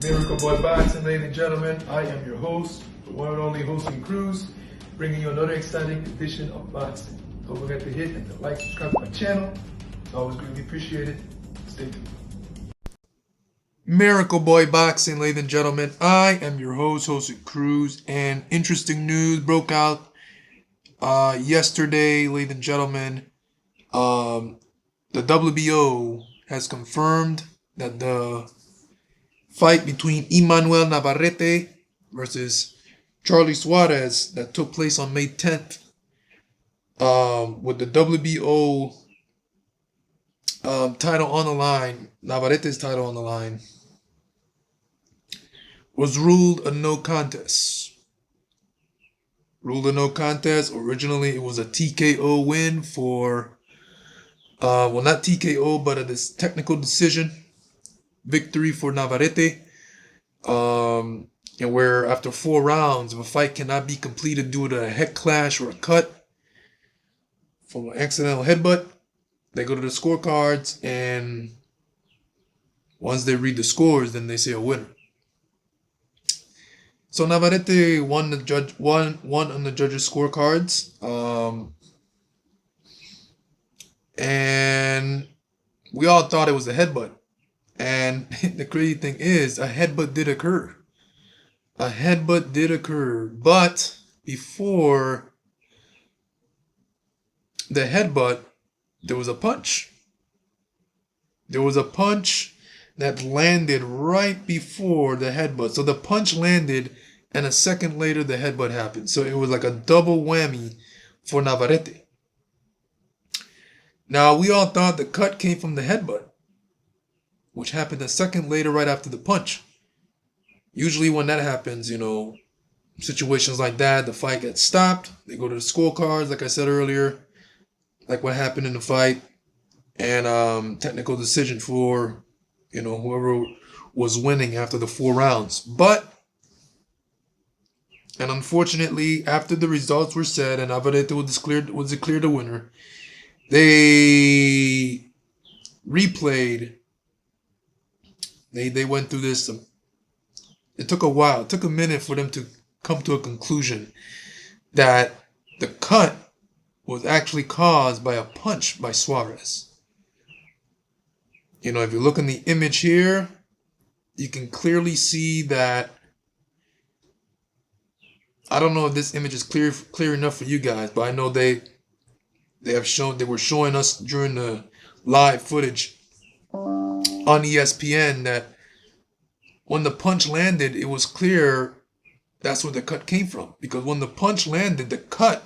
Miracle Boy Boxing, ladies and gentlemen. I am your host, the one and only Hosting Cruz, bringing you another exciting edition of boxing. Don't forget to hit and to like, subscribe to my channel. It's always greatly appreciated. Stay tuned. Miracle Boy Boxing, ladies and gentlemen. I am your host, Hosting Cruz, and interesting news broke out yesterday, ladies and gentlemen. The WBO has confirmed that the fight between Emmanuel Navarette versus Charley Suarez that took place on May 10th, with the WBO title on the line, Navarette's title on the line, was ruled a no contest. Ruled a no contest. Originally, it was a TKO win for, well, not TKO, but a technical decision victory for Navarette. And where after 4 rounds, if a fight cannot be completed due to a head clash or a cut from an accidental headbutt, they go to the scorecards, and once they read the scores, then they say a winner. So Navarette won on the judges' scorecards, and we all thought it was a headbutt. And the crazy thing is, a headbutt did occur. A headbutt did occur, but before the headbutt, there was a punch. There was a punch that landed right before the headbutt. So the punch landed, and a second later, the headbutt happened. So it was like a double whammy for Navarette. Now, we all thought the cut came from the headbutt, which happened a second later right after the punch. Usually when that happens, situations like that, the fight gets stopped. They go to the scorecards, like I said earlier, like what happened in the fight, and technical decision for, whoever was winning after the 4 rounds. And unfortunately, after the results were said and Navarette was declared the winner, they replayed. They went through this. It took a while. It took a minute for them to come to a conclusion that the cut was actually caused by a punch by Suarez. If you look in the image here, you can clearly see that. I don't know if this image is clear enough for you guys, but I know they were showing us during the live footage on ESPN that when the punch landed, it was clear that's where the cut came from. Because when the punch landed, the cut,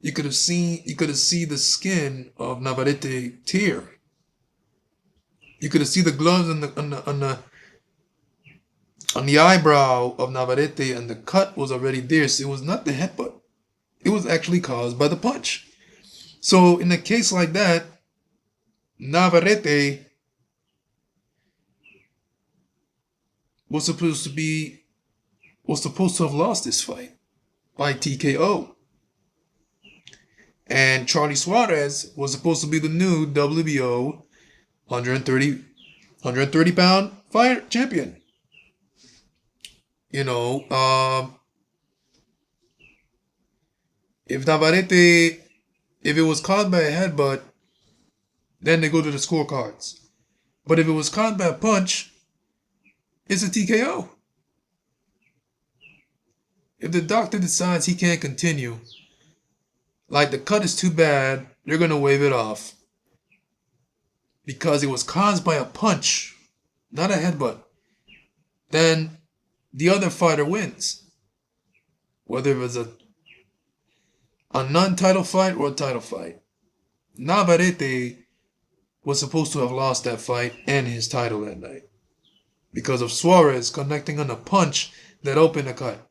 you could have seen the skin of Navarette tear. You could have seen the gloves on the eyebrow of Navarette, and the cut was already there. So it was not the headbutt. It was actually caused by the punch. So in a case like that, Navarette was supposed to have lost this fight by TKO. And Charley Suarez was supposed to be the new WBO 130 pound fighter champion. If Navarette, if it was caused by a headbutt, then they go to the scorecards. But if it was caused by a punch, it's a TKO. If the doctor decides he can't continue, like the cut is too bad, they're going to wave it off. Because it was caused by a punch, not a headbutt. Then the other fighter wins. Whether it was a non-title fight or a title fight. Navarette was supposed to have lost that fight and his title that night, because of Suarez connecting on a punch that opened the cut.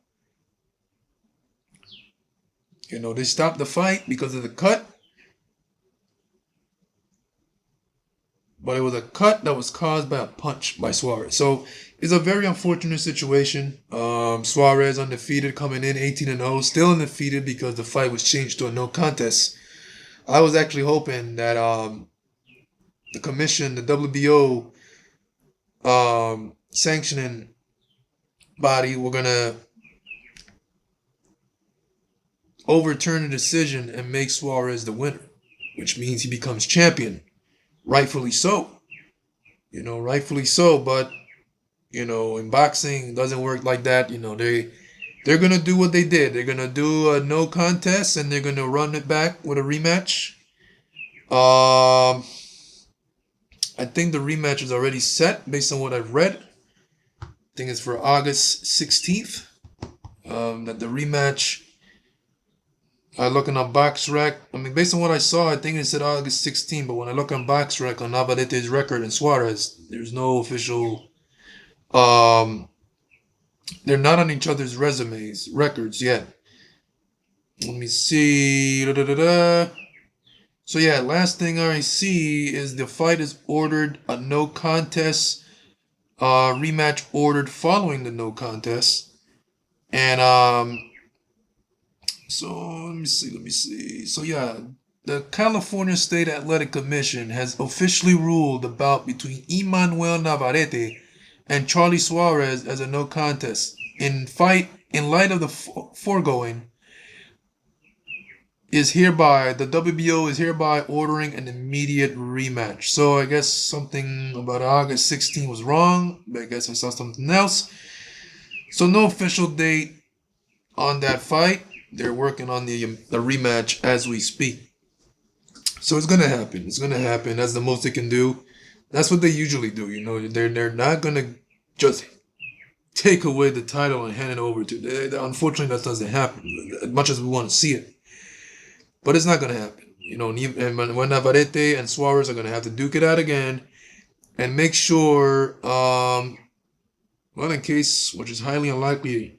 They stopped the fight because of the cut, but it was a cut that was caused by a punch by Suarez. So it's a very unfortunate situation. Suarez undefeated, coming in 18-0, still undefeated because the fight was changed to a no contest. I was actually hoping that the commission, the WBO, sanctioning body were gonna overturn the decision and make Suarez the winner, which means he becomes champion. Rightfully so. Rightfully so. But, in boxing, it doesn't work like that. They're going to do what they did. They're going to do a no contest and they're going to run it back with a rematch. I think the rematch is already set based on what I've read. I think it's for August 16th. That the rematch, looking on BoxRec, based on what I saw, I think it said August 16th, but when I look on BoxRec on Navarette's record and Suarez, there's no official, they're not on each other's records yet. Let me see. So yeah, last thing I see is the fight is ordered, a no contest rematch ordered following the no contest. And so let me see. So yeah, the California State Athletic Commission has officially ruled the bout between Emmanuel Navarette and Charley Suarez as a no contest. In light of the foregoing, the WBO is hereby ordering an immediate rematch. So I guess something about August 16 was wrong, but I guess I saw something else. So no official date on that fight. They're working on the rematch as we speak. So it's gonna happen. It's gonna happen. That's the most they can do. That's what they usually do. They're not gonna just take away the title and hand it over to. Unfortunately, that doesn't happen. As much as we want to see it, but it's not gonna happen. And when Navarrete and Suarez are gonna have to duke it out again, and make sure, in case, which is highly unlikely,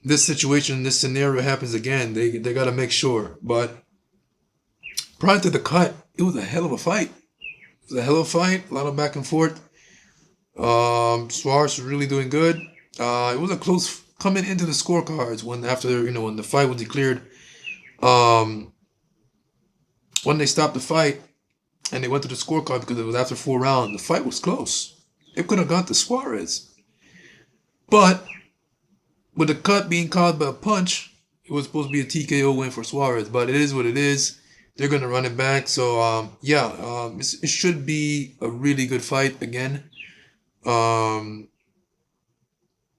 this scenario happens again, they got to make sure. But prior to the cut, it was a hell of a fight. It was a hell of a fight, a lot of back and forth. Suarez was really doing good. It was a close coming into the scorecards when the fight was declared. When they stopped the fight and they went to the scorecard because it was after 4 rounds, the fight was close. It could have gone to Suarez, but with the cut being caused by a punch, it was supposed to be a TKO win for Suarez, but it is what it is. They're going to run it back. So, it should be a really good fight again. I'm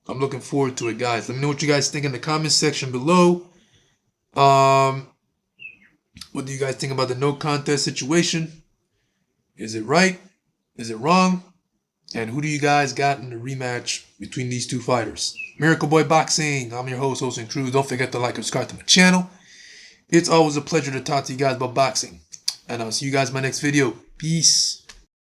looking forward to it, guys. Let me know what you guys think in the comment section below. What do you guys think about the no contest situation? Is it right? Is it wrong? And who do you guys got in the rematch between these two fighters? Miracle Boy Boxing. I'm your host, and Cruz. Don't forget to like and subscribe to my channel. It's always a pleasure to talk to you guys about boxing. And I'll see you guys in my next video. Peace.